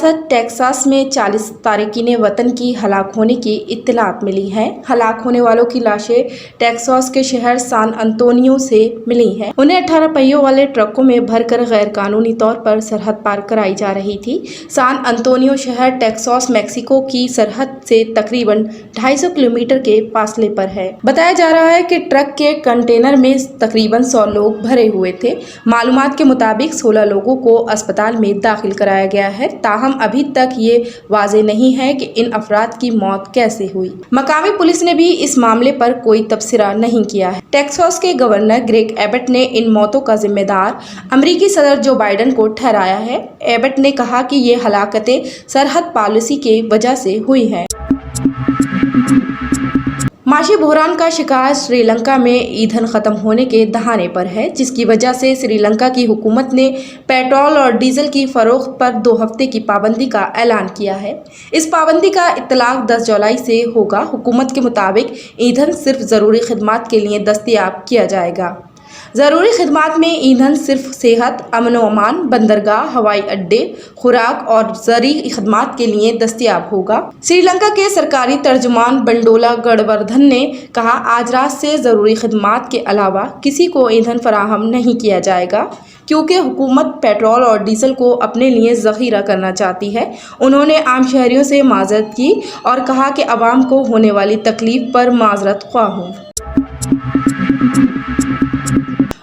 ریاست ٹیکساس میں 40 تارکین وطن کی ہلاک ہونے کی اطلاعات ملی ہیں۔ ہلاک ہونے والوں کی لاشیں ٹیکساس کے شہر سان انطونیو سے ملی ہیں۔ انہیں 18 پہیوں والے ٹرکوں میں بھر کر غیر قانونی طور پر سرحد پار کرائی جا رہی تھی۔ سان انطونیو شہر ٹیکساس میکسیکو کی سرحد سے تقریباً 250 کلومیٹر کے فاصلے پر ہے۔ بتایا جا رہا ہے کہ ٹرک کے کنٹینر میں تقریباً 100 لوگ بھرے ہوئے تھے۔ معلومات کے مطابق 16 لوگوں کو اسپتال میں داخل کرایا گیا ہے، تاہم ابھی تک یہ واضح نہیں ہے کہ ان افراد کی موت کیسے ہوئی۔ مقامی پولیس نے بھی اس معاملے پر کوئی تبصرہ نہیں کیا ہے۔ ٹیکساس کے گورنر گریگ ایبٹ نے ان موتوں کا ذمہ دار امریکی صدر جو بائیڈن کو ٹھہرایا ہے۔ ایبٹ نے کہا کہ یہ ہلاکتیں سرحد پالیسی کی وجہ سے ہوئی ہیں۔ معاشی بحران کا شکار سری لنکا میں ایندھن ختم ہونے کے دہانے پر ہے، جس کی وجہ سے سری لنکا کی حکومت نے پیٹرول اور ڈیزل کی فروخت پر 2 ہفتے کی پابندی کا اعلان کیا ہے۔ اس پابندی کا اطلاق 10 جولائی سے ہوگا۔ حکومت کے مطابق ایندھن صرف ضروری خدمات کے لیے دستیاب کیا جائے گا۔ ضروری خدمات میں ایندھن صرف صحت، امن و امان، بندرگاہ، ہوائی اڈے، خوراک اور زرعی خدمات کے لیے دستیاب ہوگا۔ سری لنکا کے سرکاری ترجمان بنڈولا گڑوردھن نے کہا، آج رات سے ضروری خدمات کے علاوہ کسی کو ایندھن فراہم نہیں کیا جائے گا، کیونکہ حکومت پیٹرول اور ڈیزل کو اپنے لیے ذخیرہ کرنا چاہتی ہے۔ انہوں نے عام شہریوں سے معذرت کی اور کہا کہ عوام کو ہونے والی تکلیف پر معذرت خواہ ہوں۔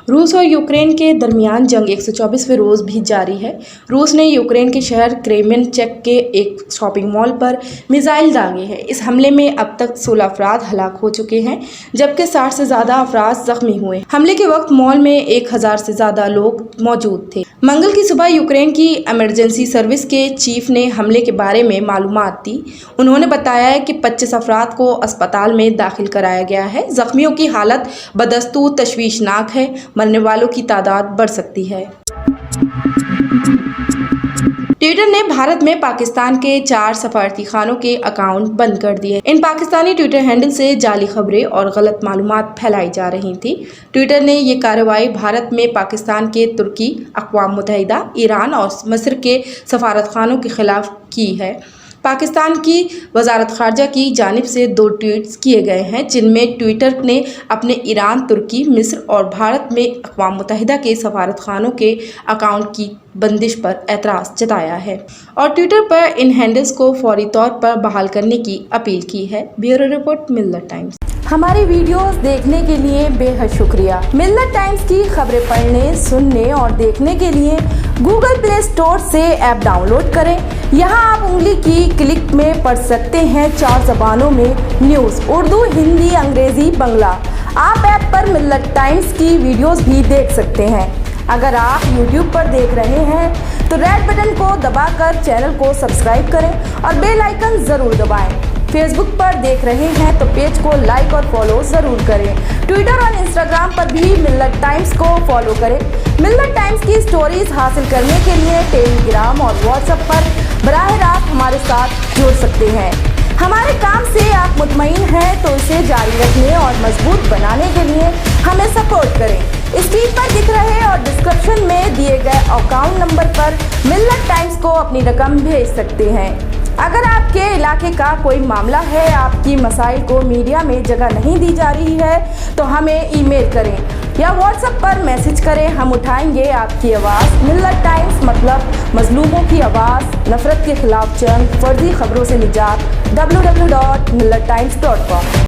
روس اور یوکرین کے درمیان جنگ 124ویں روز بھی جاری ہے۔ روس نے یوکرین کے شہر کریمینچک کے ایک شاپنگ مال پر میزائل داغے ہیں۔ اس حملے میں اب تک 16 افراد ہلاک ہو چکے ہیں، جبکہ 60 سے زیادہ افراد زخمی ہوئے۔ حملے کے وقت مال میں 1000 سے زیادہ لوگ موجود تھے۔ منگل کی صبح یوکرین کی ایمرجنسی سروس کے چیف نے حملے کے بارے میں معلومات دی۔ انہوں نے بتایا کہ 25 افراد کو اسپتال میں داخل کرایا گیا ہے۔ زخمیوں کی حالت بدستور تشویشناک ہے۔ مرنے والوں کی تعداد بڑھ سکتی ہے۔ ٹویٹر نے بھارت میں پاکستان کے 4 سفارتی خانوں کے اکاؤنٹ بند کر دیے۔ ان پاکستانی ٹویٹر ہینڈل سے جعلی خبریں اور غلط معلومات پھیلائی جا رہی تھیں۔ ٹویٹر نے یہ کارروائی بھارت میں پاکستان کے ترکی، اقوام متحدہ، ایران اور مصر کے سفارت خانوں کے خلاف کی ہے۔ پاکستان کی وزارت خارجہ کی جانب سے 2 ٹویٹس کیے گئے ہیں، جن میں ٹویٹر نے اپنے ایران، ترکی، مصر اور بھارت میں اقوام متحدہ کے سفارت خانوں کے اکاؤنٹ کی بندش پر اعتراض جتایا ہے اور ٹویٹر پر ان ہینڈلز کو فوری طور پر بحال کرنے کی اپیل کی ہے۔ بیورو رپورٹ، ملت ٹائمز۔ ہماری ویڈیوز دیکھنے کے لیے بے حد شکریہ۔ ملت ٹائمز کی خبریں پڑھنے، سننے اور دیکھنے کے لیے گوگل پلے اسٹور سے ایپ ڈاؤن لوڈ کریں۔ یہاں آپ انگلی کی کلک میں پڑھ سکتے ہیں 4 زبانوں میں نیوز: اردو، ہندی، انگریزی، بنگلہ۔ آپ ایپ پر ملت ٹائمز کی ویڈیوز بھی دیکھ سکتے ہیں۔ اگر آپ یوٹیوب پر دیکھ رہے ہیں تو ریڈ بٹن کو دبا کر چینل کو سبسکرائب کریں اور بیل آئیکن ضرور دبائیں۔ فیس بک پر دیکھ رہے ہیں تو پیج کو لائک اور فالو ضرور کریں۔ ٹویٹر اور انسٹاگرام پر بھی ملت ٹائمز کو فالو کریں۔ ملت ٹائمز کی سٹوریز حاصل کرنے کے لیے ٹیلی گرام اور واٹس ایپ پر براہ راست ہمارے ساتھ جڑ سکتے ہیں۔ ہمارے کام سے آپ مطمئن ہیں تو اسے جاری رکھنے اور مضبوط بنانے کے لیے ہمیں سپورٹ کریں۔ اسکرین پر دکھ رہے اور ڈسکرپشن میں دیے گئے اکاؤنٹ نمبر پر ملت ٹائمز کو اپنی رقم بھیج سکتے ہیں۔ اگر آپ کے علاقے کا کوئی معاملہ ہے، آپ کی مسائل کو میڈیا میں جگہ نہیں دی جا رہی ہے تو ہمیں ای میل کریں یا واٹس ایپ پر میسج کریں، ہم اٹھائیں گے آپ کی آواز۔ ملت ٹائمز مطلب مظلوموں کی آواز، نفرت کے خلاف جنگ، فرضی خبروں سے نجات۔ www.millettimes.com